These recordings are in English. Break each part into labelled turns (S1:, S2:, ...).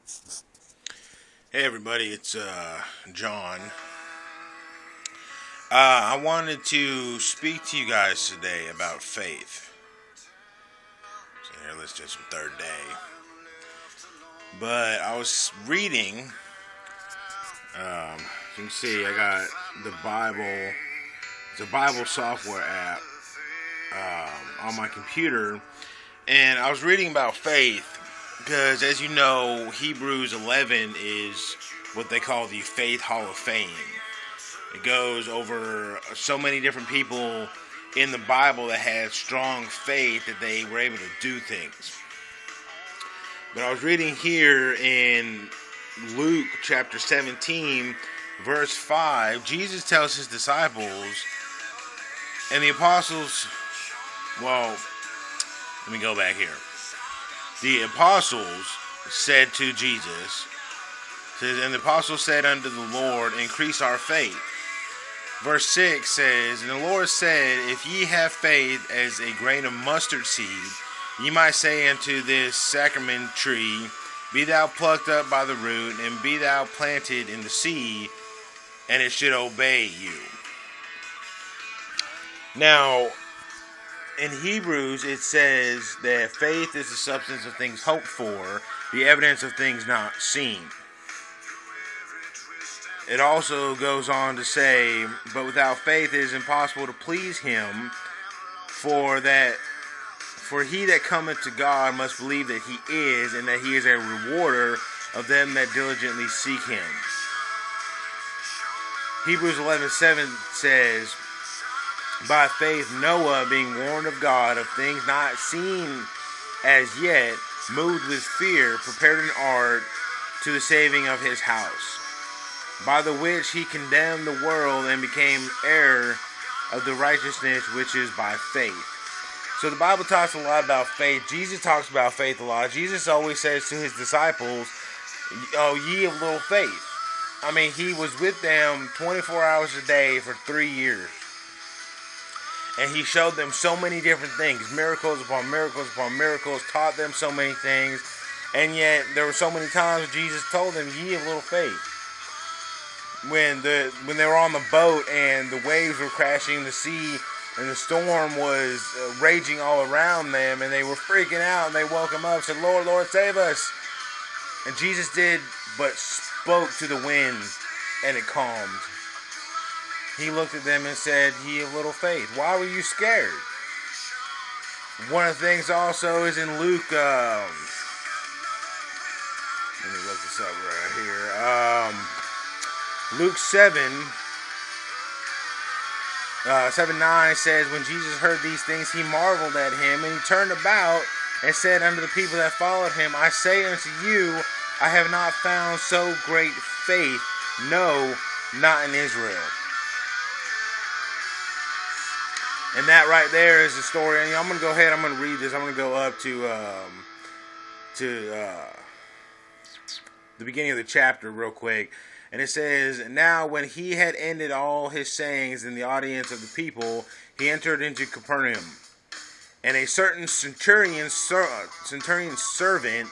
S1: Hey everybody, it's John. I wanted to speak to you guys today about faith. So here, let's do some third day. But I was reading. You can see I got the Bible. It's a Bible software app on my computer, and I was reading about faith because, as you know, Hebrews 11 is what they call the Faith Hall of Fame. It goes over so many different people in the Bible that had strong faith that they were able to do things. But I was reading here in Luke chapter 17, verse 5, Jesus tells his disciples and the apostles, well, let me go back here. The apostles said to Jesus, and the apostles said unto the Lord, increase our faith. Verse 6 says, and the Lord said, if ye have faith as a grain of mustard seed, ye might say unto this sycamore tree, be thou plucked up by the root, and be thou planted in the sea, and it should obey you. Now, in Hebrews, it says that faith is the substance of things hoped for, the evidence of things not seen. It also goes on to say, but without faith it is impossible to please him, for he that cometh to God must believe that he is, and that he is a rewarder of them that diligently seek him. Hebrews 11:7 says, by faith Noah, being warned of God of things not seen as yet, moved with fear, prepared an ark to the saving of his house, by the which he condemned the world and became heir of the righteousness which is by faith. So the Bible talks a lot about faith. Jesus talks about faith a lot. Jesus always says to his disciples, oh, ye of little faith. I mean, he was with them 24 hours a day for 3 years. And he showed them so many different things, miracles upon miracles upon miracles, taught them so many things. And yet, there were so many times when Jesus told them, ye of little faith. When they were on the boat and the waves were crashing the sea and the storm was raging all around them and they were freaking out, and they woke him up and said, Lord, Lord, save us. And Jesus did but spoke to the wind, and it calmed. He looked at them and said, ye of little faith, why were you scared? One of the things also is in Luke, let me look this up right here. Luke 7:9 says, when Jesus heard these things, he marveled at him, and he turned about and said unto the people that followed him, I say unto you, I have not found so great faith, no, not in Israel. And that right there is the story. And I'm going to go ahead, I'm going to read this. I'm going to go up to the beginning of the chapter real quick. And it says, now when he had ended all his sayings in the audience of the people, he entered into Capernaum. And a certain centurion servant,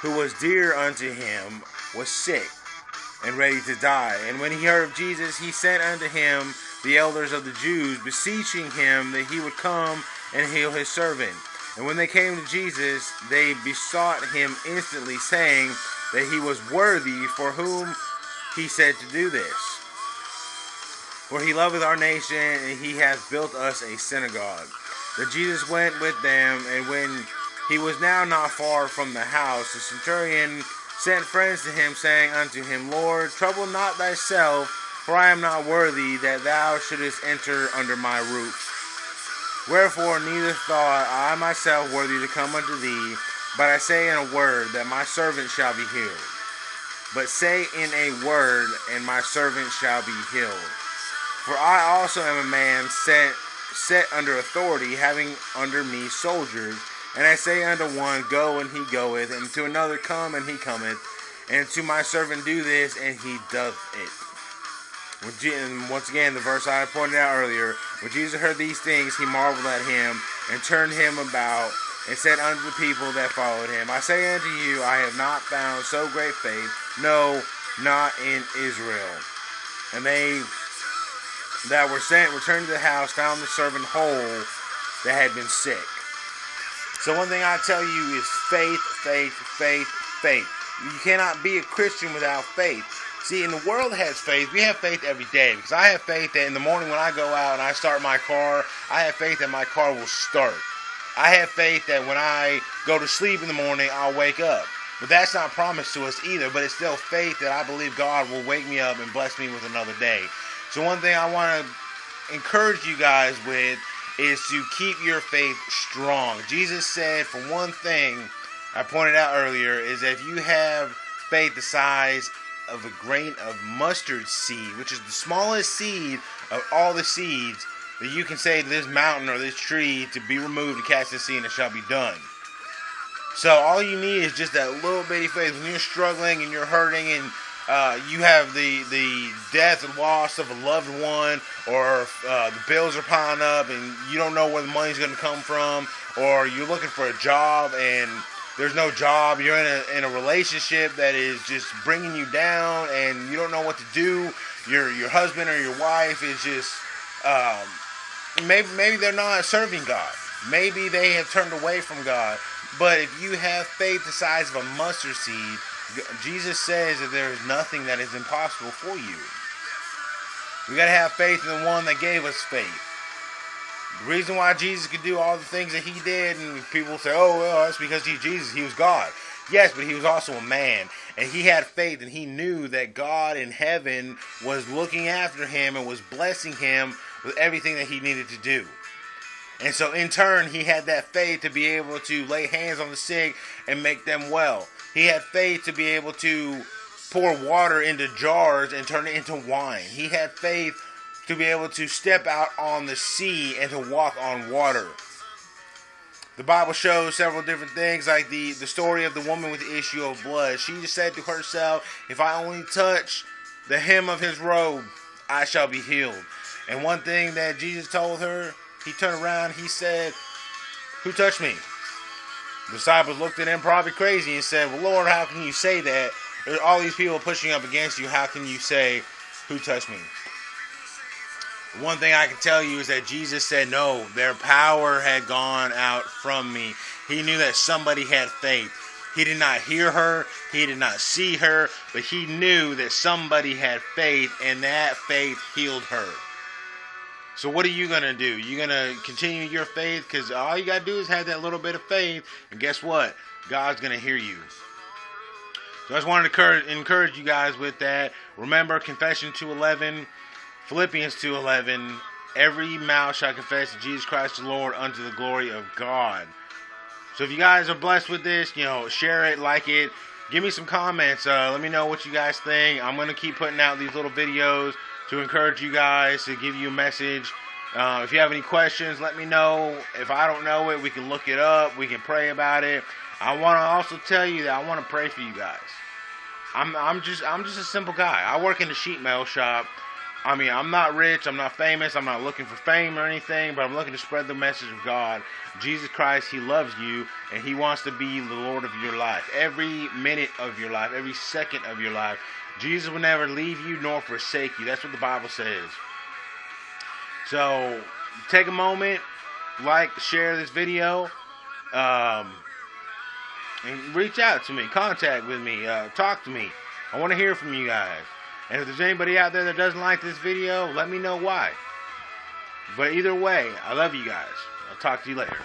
S1: who was dear unto him, was sick and ready to die. And when he heard of Jesus, he sent unto him the elders of the Jews, beseeching him that he would come and heal his servant. And when they came to Jesus, they besought him instantly, saying that he was worthy for whom he said to do this. For he loveth our nation, and he hath built us a synagogue. But Jesus went with them, and when he was now not far from the house, the centurion sent friends to him, saying unto him, Lord, trouble not thyself, for I am not worthy that thou shouldest enter under my roof. Wherefore neither thought I myself worthy to come unto thee, but I say in a word, that my servant shall be healed. But say in a word, and my servant shall be healed. For I also am a man set under authority, having under me soldiers. And I say unto one, go, and he goeth, and to another, come, and he cometh, and to my servant, do this, and he doth it. And once again, the verse I pointed out earlier, when Jesus heard these things, he marveled at him, and turned him about, and said unto the people that followed him, I say unto you, I have not found so great faith, no, not in Israel. And they that were sent returned to the house, found the servant whole that had been sick. So one thing I tell you is faith, faith, faith, faith. You cannot be a Christian without faith. See, in the world that has faith, we have faith every day. Because I have faith that in the morning when I go out and I start my car, I have faith that my car will start. I have faith that when I go to sleep in the morning, I'll wake up. But that's not promised to us either. But it's still faith that I believe God will wake me up and bless me with another day. So one thing I want to encourage you guys with is to keep your faith strong. Jesus said, for one thing, I pointed out earlier, is that if you have faith the size of a grain of mustard seed, which is the smallest seed of all the seeds, that you can say to this mountain or this tree to be removed and cast the sea, and it shall be done. So all you need is just that little bitty faith. When you're struggling and you're hurting and you have the death and loss of a loved one, or the bills are piling up and you don't know where the money's going to come from, or you're looking for a job and there's no job, you're in a relationship that is just bringing you down and you don't know what to do, your husband or your wife is just, maybe they're not serving God. Maybe they have turned away from God. But if you have faith the size of a mustard seed, Jesus says that there is nothing that is impossible for you. We got to have faith in the one that gave us faith. The reason why Jesus could do all the things that he did, and people say, oh, well, that's because he's Jesus. He was God. Yes, but he was also a man. And he had faith, and he knew that God in heaven was looking after him and was blessing him with everything that he needed to do. And so in turn, he had that faith to be able to lay hands on the sick and make them well. He had faith to be able to pour water into jars and turn it into wine. He had faith to be able to step out on the sea and to walk on water. The Bible shows several different things, like the story of the woman with the issue of blood. She just said to herself, if I only touch the hem of his robe, I shall be healed. And one thing that Jesus told her, he turned around, he said, who touched me? The disciples looked at him probably crazy and said, well, Lord, how can you say that? There's all these people pushing up against you. How can you say, who touched me? One thing I can tell you is that Jesus said, no, their power had gone out from me. He knew that somebody had faith. He did not hear her. He did not see her. But he knew that somebody had faith, and that faith healed her. So what are you going to do? You're going to continue your faith? Because all you got to do is have that little bit of faith. And guess what? God's going to hear you. So I just wanted to encourage you guys with that. Remember, Confession 2:11, Philippians 2:11, every mouth shall confess that Jesus Christ is Lord unto the glory of God. So if you guys are blessed with this, share it, like it. Give me some comments. Let me know what you guys think. I'm going to keep putting out these little videos to encourage you guys, to give you a message. If you have any questions, let me know. If I don't know it, we can look it up. We can pray about it. I want to also tell you that I want to pray for you guys. I'm just a simple guy. I work in the sheet metal shop. I mean, I'm not rich. I'm not famous. I'm not looking for fame or anything, but I'm looking to spread the message of God. Jesus Christ, he loves you, and he wants to be the Lord of your life. Every minute of your life, every second of your life. Jesus will never leave you nor forsake you. That's what the Bible says. So, take a moment, share this video, and reach out to me, contact with me, talk to me. I want to hear from you guys. And if there's anybody out there that doesn't like this video, let me know why. But either way, I love you guys. I'll talk to you later.